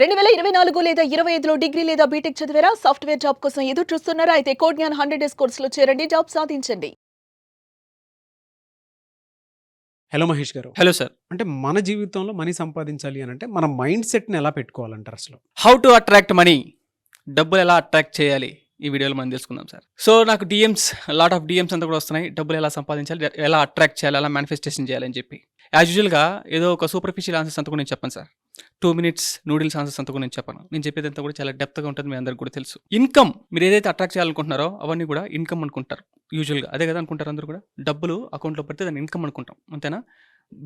2024 లేదా 25లో డిగ్రీ లేదా బీటెక్ చదివారా? సాఫ్ట్‌వేర్ జాబ్ కోసం ఎదురు చూస్తున్నారా? అయితే కోడ్ జ్ఞాన్ 100 డేస్ కోర్సులో చేరండి. జాబ్ సాధించండి. హలో మహేష్ గారు. Hello sir. అంటే మన జీవితంలో మనీ సంపాదించాలి అనంటే మన మైండ్ సెట్‌ని ఎలా పెట్టుకోవాలంటారు అసలు? హౌ టు అట్రాక్ట్ మనీ, డబ్బులు ఎలా అట్రాక్ట్ చేయాలి, ఈ వీడియోలో మనం తెలుసుకుందాం సార్. సో నాకు లాట్ ఆఫ్ డిఎమ్స్ అంతా కూడా వస్తున్నాయి. డబ్బులు ఎలా సంపాదించాలి, ఎలా అట్రాక్ట్ చేయాలి, ఎలా మేనిఫెస్టేషన్ చేయాలని చెప్పి. యాజ్ యూజువల్గా ఏదో ఒక సూపర్ఫిషియల్ ఆన్సర్స్ అంతా కూడా నేను చెప్పను సార్. 2 మినిట్స్ నూడిల్స్ ఆన్సర్స్ అంతా కూడా నేను చెప్పను. నేను చెప్పేదంతా కూడా చాలా డెప్త్గా ఉంటుంది, మీ అందరికి కూడా తెలుసు. ఇన్కమ్, మీరు ఏదైతే అట్రాక్ట్ చేయాలనుకుంటున్నారో అవన్నీ కూడా ఇన్కమ్ అనుకుంటారు యూజువల్గా. అదే కదా అనుకుంటారు అందరూ కూడా. డబ్బులు అకౌంట్లో పడితే దాన్ని ఇన్కమ్ అనుకుంటాం, అంతేనా?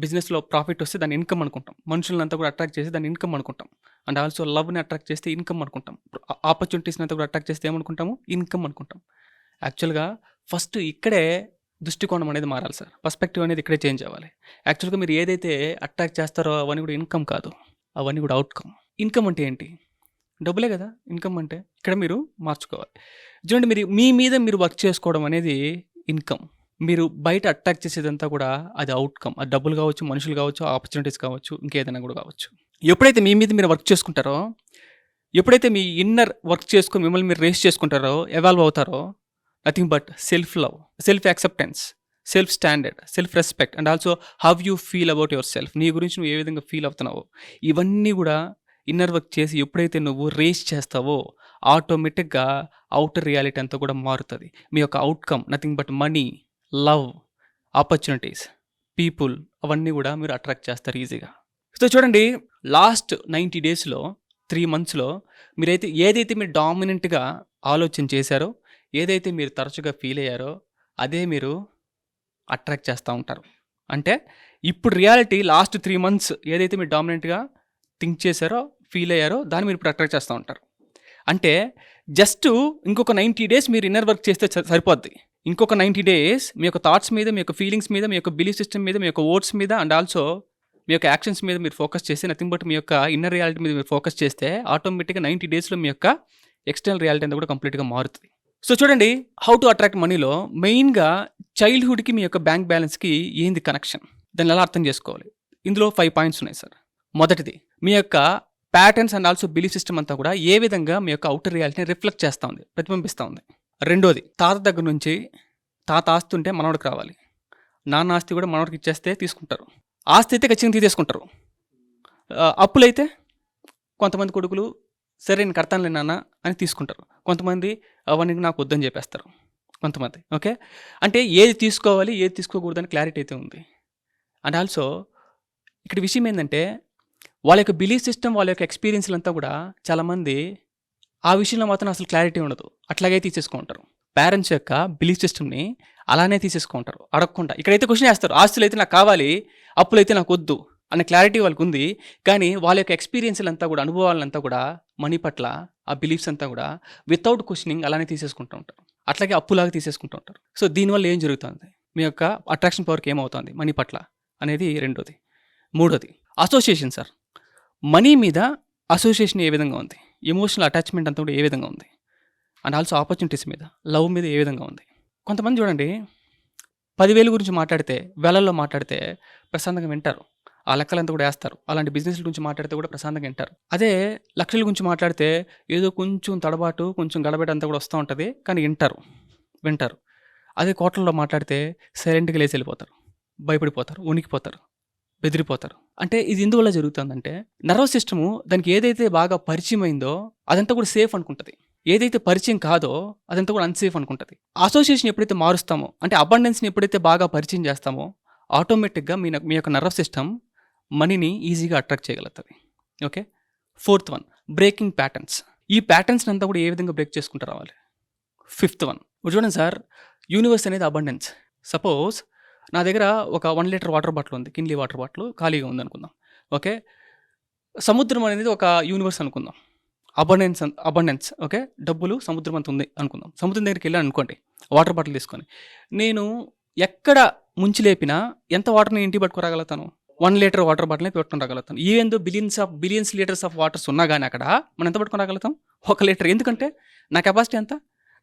బిజినెస్లో ప్రాఫిట్ వస్తే దాన్ని ఇన్కమ్ అనుకుంటాం. మనుషులంతా కూడా అట్రాక్ట్ చేసి దాన్ని ఇన్కమ్ అనుకుంటాం. అండ్ ఆల్సో లవ్ని అట్రాక్ట్ చేస్తే ఇన్కమ్ అనుకుంటాం. ఆపర్చునిటీస్ని అంతా కూడా అట్రాక్ట్ చేస్తే ఏమనుకుంటాము? ఇన్కమ్ అనుకుంటాం. యాక్చువల్గా ఫస్ట్ ఇక్కడే దృష్టికోణం అనేది మారాలి సార్. పర్స్పెక్టివ్ అనేది ఇక్కడే చేంజ్ అవ్వాలి. యాక్చువల్గా మీరు ఏదైతే అట్రాక్ట్ చేస్తారో అవన్నీ కూడా ఇన్కమ్ కాదు, అవన్నీ కూడా అవుట్కమ్. ఇన్కమ్ అంటే ఏంటి? డబ్బులే కదా ఇన్కమ్ అంటే. ఇక్కడ మీరు మార్చుకోవాలి. చూడండి, మీ మీద మీరు వర్క్ చేసుకోవడం అనేది ఇన్కమ్. మీరు బయట అట్రాక్ట్ చేసేదంతా కూడా అది అవుట్కమ్. అది డబ్బులు కావచ్చు, మనుషులు కావచ్చు, ఆపర్చునిటీస్ కావచ్చు, ఇంకేదైనా కూడా కావచ్చు. ఎప్పుడైతే మీ మీద మీరు వర్క్ చేసుకుంటారో, ఎప్పుడైతే మీ ఇన్నర్ వర్క్ చేసుకుని మిమ్మల్ని మీరు రేస్ చేసుకుంటారో, ఎవాల్వ్ అవుతారో, nothing but self love, self acceptance, self standard, self respect, and also how you feel about your self. నీ గురించి నువ్వు ఏ విధంగా ఫీల్ అవుతున్నావో ఇవన్నీ కూడా ఇన్నర్ వర్క్ చేసి ఎప్పుడైతే నువ్వు రేస్ చేస్తావో ఆటోమేటిక్గా అవుటర్ రియాలిటీ అంతా కూడా మారుతుంది. మీ యొక్క outcome nothing but money, love, opportunities, people, అవన్నీ కూడా మీరు అట్రాక్ట్ చేస్తారు ఈజీగా. సో చూడండి, లాస్ట్ 90 డేస్లో 3 మంత్స్లో ఏదైతే మీరు డామినెంట్గా ఆలోచన చేశారో, ఏదైతే మీరు తరచుగా ఫీల్ అయ్యారో అదే మీరు అట్రాక్ట్ చేస్తూ ఉంటారు. అంటే ఇప్పుడు రియాలిటీ లాస్ట్ 3 మంత్స్ ఏదైతే మీరు డామినెంట్గా థింక్ చేశారో, ఫీల్ అయ్యారో దాన్ని మీరు ఇప్పుడు అట్రాక్ట్ చేస్తూ ఉంటారు. అంటే జస్ట్ ఇంకొక 90 డేస్ మీరు ఇన్నర్ వర్క్ చేస్తే సరిపోద్ది. ఇంకొక 90 డేస్ మీ యొక్క థాట్స్ మీద, మీ యొక్క ఫీలింగ్స్ మీద, మీ యొక్క బిలీఫ్ సిస్టమ్ మీద, మీ యొక్క వర్డ్స్ మీద, అండ్ ఆల్సో మీ యొక్క యాక్షన్స్ మీద మీరు ఫోకస్ చేస్తే, నథింగ్ బట్ మీ యొక్క ఇన్నర్ రియాలిటీ మీద మీరు ఫోకస్ చేస్తే ఆటోమేటిక్గా 90 డేస్లో మీ యొక్క ఎక్స్టర్నల్ రియాలిటీ అంతా కూడా కంప్లీట్గా మారుతుంది. సో చూడండి, హౌ టు అట్రాక్ట్ మనీలో మెయిన్గా చైల్డ్హుడ్కి మీ యొక్క బ్యాంక్ బ్యాలెన్స్కి ఏంది కనెక్షన్, దాన్ని ఎలా అర్థం చేసుకోవాలి. ఇందులో 5 పాయింట్స్ ఉన్నాయి సార్. మొదటిది, మీ యొక్క patterns and also belief system అంతా కూడా ఏ విధంగా మీ యొక్క అవుటర్ రియాలిటీని రిఫ్లెక్ట్ చేస్తూ ఉంది, ప్రతిబింబిస్తూ ఉంది. రెండోది, తాత దగ్గర నుంచి తాత ఆస్తి ఉంటే మనవడికి రావాలి, నాన్న ఆస్తి కూడా మనవడికి ఇచ్చేస్తే తీసుకుంటారు. ఆస్తి అయితే ఖచ్చితంగా తీసేసుకుంటారు. అప్పులైతే కొంతమంది కొడుకులు సరే నేను కడతానులే నాన్న అని తీసుకుంటారు. కొంతమంది అవన్నీ నాకు వద్దని చెప్పేస్తారు కొంతమంది. ఓకే, అంటే ఏది తీసుకోవాలి ఏది తీసుకోకూడదు అని క్లారిటీ అయితే ఉంది. అండ్ ఆల్సో ఇక్కడ విషయం ఏంటంటే, వాళ్ళ యొక్క బిలీఫ్ సిస్టమ్, వాళ్ళ యొక్క ఎక్స్పీరియన్స్లు అంతా కూడా చాలామంది ఆ విషయంలో మాత్రం అసలు క్లారిటీ ఉండదు, అట్లాగే తీసేసుకుంటారు. పేరెంట్స్ యొక్క బిలీఫ్ సిస్టమ్ని అలానే తీసేసుకుంటారు అడగకుండా. ఇక్కడైతే క్వశ్చన్ వేస్తారు, ఆస్తులు అయితే నాకు కావాలి, అప్పులు అయితే నాకు వద్దు అనే క్లారిటీ వాళ్ళకు ఉంది. కానీ వాళ్ళ యొక్క ఎక్స్పీరియన్స్లు అంతా కూడా, అనుభవాలంతా కూడా మనీ పట్ల ఆ బిలీఫ్స్ అంతా కూడా వితౌట్ క్వశ్చనింగ్ అలానే తీసేసుకుంటూ ఉంటారు, అట్లాగే అప్పులాగా తీసేసుకుంటూ ఉంటారు. సో దీనివల్ల ఏం జరుగుతుంది, మీ యొక్క అట్రాక్షన్ పవర్కి ఏమవుతుంది మనీ పట్ల అనేది రెండోది. మూడోది, అసోసియేషన్ సార్. మనీ మీద అసోసియేషన్ ఏ విధంగా ఉంది, ఎమోషనల్ అటాచ్మెంట్ అంతా కూడా ఏ విధంగా ఉంది, అండ్ ఆల్సో ఆపర్చునిటీస్ మీద, లవ్ మీద ఏ విధంగా ఉంది. కొంతమంది చూడండి, 10,000 గురించి మాట్లాడితే, వేలల్లో మాట్లాడితే ప్రశాంతంగా వింటారు, ఆ లెక్కలంతా కూడా వేస్తారు. అలాంటి బిజినెస్ల గురించి మాట్లాడితే కూడా ప్రశాంతంగా వింటారు. అదే లక్షల గురించి మాట్లాడితే ఏదో కొంచెం తడబాటు, కొంచెం గడబడి అంతా కూడా వస్తూ ఉంటుంది, కానీ వింటారు. అదే కోట్లలో మాట్లాడితే సైలెంట్గా లేచి వెళ్ళిపోతారు, భయపడిపోతారు, ఉనికిపోతారు, బెదిరిపోతారు. అంటే ఇది ఎందువల్ల జరుగుతుందంటే, నర్వస్ సిస్టము దానికి ఏదైతే బాగా పరిచయం అయిందో అదంతా కూడా సేఫ్ అనుకుంటుంది, ఏదైతే పరిచయం కాదో అదంతా కూడా అన్సేఫ్ అనుకుంటుంది. అసోసియేషన్ ఎప్పుడైతే మారుస్తామో, అంటే అబండెన్స్ని ఎప్పుడైతే బాగా పరిచయం చేస్తామో ఆటోమేటిక్గా మీ యొక్క నర్వస్ సిస్టమ్ మనీని ఈజీగా అట్రాక్ట్ చేయగలుగుతుంది. Okay, 4th one, breaking patterns. ఈ ప్యాటర్న్స్ని అంతా కూడా ఏ విధంగా బ్రేక్ చేసుకుంటూ రావాలి. 5th వన్, చూడండి సార్, యూనివర్స్ అనేది అబండెన్స్. సపోజ్ నా దగ్గర ఒక 1 లీటర్ వాటర్ బాటిల్ ఉంది, కిన్లీ వాటర్ బాటిల్ ఖాళీగా ఉంది అనుకుందాం. ఓకే, సముద్రం అనేది ఒక యూనివర్స్ అనుకుందాం, అబండెన్స్. ఓకే, డబ్బులు సముద్రం అంత ఉంది అనుకుందాం. సముద్రం దగ్గరికి వెళ్ళాను అనుకోండి, వాటర్ బాటిల్ తీసుకొని, నేను ఎక్కడ ముంచి లేపినా ఎంత వాటర్ని ఇంటికి పట్టుకురాగలుగుతాను? 1 లీటర్ వాటర్ బాటిల్ని పెట్టుకుని రాగలుగుతాను. Even though billions litres of waters ఉన్నా కానీ అక్కడ మనం ఎంత పట్టుకుని రాగలుగుతాం? 1 లీటర్. ఎందుకంటే నా కెపాసిటీ ఎంత,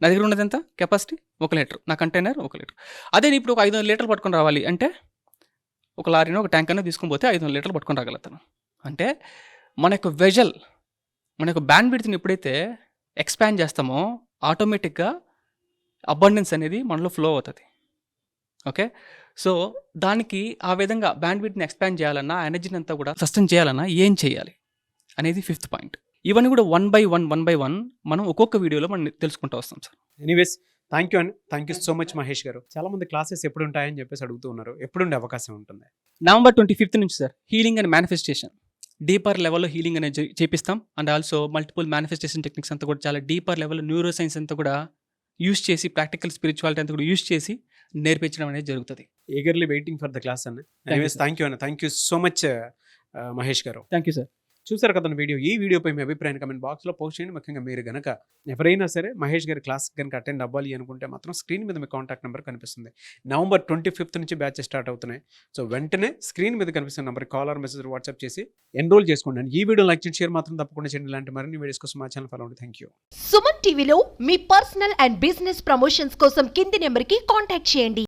నా దగ్గర ఉన్నది ఎంత కెపాసిటీ? 1 లీటర్, నా కంటైనర్ 1 లీటర్. అదే నేను ఇప్పుడు ఒక 500 లీటర్లు పట్టుకొని రావాలి అంటే ఒక లారీనో ఒక ట్యాంక్ అన్నా తీసుకొని పోతే 500 లీటర్లు పట్టుకొని రాగలుగుతాను. అంటే మన యొక్క వెజల్ మన యొక్క బ్యాండ్ విడ్త్ని ఎప్పుడైతే ఎక్స్పాండ్ చేస్తామో ఆటోమేటిక్గా అబండెన్స్ అనేది మనలో ఫ్లో అవుతుంది. ఓకే, సో దానికి ఆ విధంగా బ్యాండ్ విడ్త్ని ఎక్స్పాండ్ చేయాలన్నా, ఎనర్జీని అంతా కూడా సస్టైన్ చేయాలన్నా ఏం చేయాలి అనేది 5th పాయింట్. ఇవన్నీ కూడా వన్ బై వన్ మనం ఒక్కొక్క వీడియోలో మనం తెలుసుకుంటూ వస్తాం సార్. ఎనీవేస్ థ్యాంక్ యూ అండి, thank you so much Mahesh గారు. చాలా మంది క్లాసెస్ ఎప్పుడు ఉంటాయని చెప్పేసి అడుగుతూ ఉన్నారు, ఎప్పుడుండే అవకాశం ఉంటుంది? నవంబర్ 25th నుంచి sir healing and manifestation deeper లెవెల్లో హీలింగ్ అనేది చేపిస్తాం. And also multiple manifestation techniques అంతా కూడా చాలా డీపర్ లెవెల్లో న్యూరో సైన్స్ అంతా కూడా యూస్ చేసి, ప్రాక్టికల్ స్పిరిచువాలిటీ అంతా కూడా యూస్ చేసి నేర్పించడం అనేది జరుగుతుంది. Eagerly waiting for the class అన్న. ఎనీవేస్ థ్యాంక్ యూ అన్న, thank you so much Mahesh garu. Thank you sir. చూసారు కదా వీడియో. ఈ వీడియోపై మీ అభిప్రాయాన్ని కమెంట్ బాక్స్లో పోస్ట్ చేయండి. ముఖ్యంగా మీరు గనక ఎవరైనా సరే మహేష్ గారి క్లాస్ కనుక అటెండ్ అవ్వాలి అనుకుంటే మాత్రం స్క్రీన్ మీద మీ కాంటాక్ట్ నెంబర్ కనిపిస్తుంది. నవంబర్ 25th నుంచి బ్యాచ్ స్టార్ట్ అవుతున్నాయి. సో వెంటనే స్క్రీన్ మీద కనిపిస్తున్న number call or message WhatsApp చేసి ఎన్రోల్ చేసుకోండి. అండ్ ఈ వీడియో లైక్ చేసి షేర్ మాత్రం తప్పకుండా చేయండి. ఇలాంటి మరిన్ని వీడియోస్ కోసం మా ఛానల్ ఫాలో అవ్వండి. Thank you. సుమన్ టీవీలో మీ పర్సనల్ అండ్ బిజినెస్ ప్రమోషన్స్ కోసం కింది నెంబర్కి కాంటాక్ట్ చేయండి.